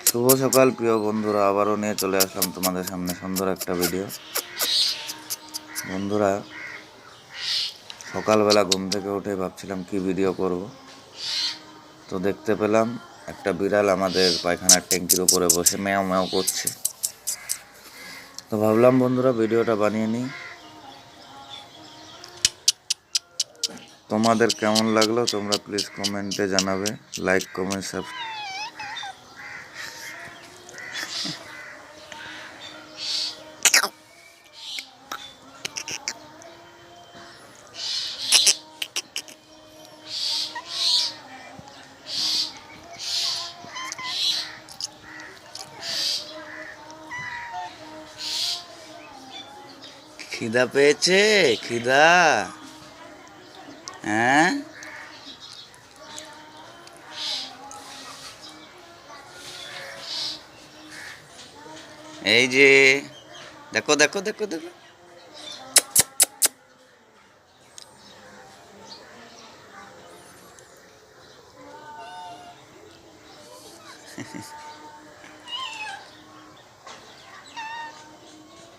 শুভ সকাল প্রিয় বন্ধুরা, আবারও নিয়ে চলে আসলাম তোমাদের সামনে সুন্দর একটা ভিডিও। বন্ধুরা, সকালবেলা ঘুম থেকে উঠে ভাবছিলাম কি ভিডিও করব, তো দেখতে পেলাম একটা বিড়াল আমাদের পায়খানার ট্যাঙ্কির উপরে বসে ম্যাও ম্যাও করছে। তো ভাবলাম বন্ধুরা ভিডিওটা বানিয়ে নিই। তোমাদের কেমন লাগলো তোমরা প্লিজ কমেন্টে জানাবে, লাইক কমেন্ট সাবস্ক্রাইব। খিদা পেয়েছে? খিদা? হ্যাঁ, এই যে দেখো দেখো দেখো দেখো।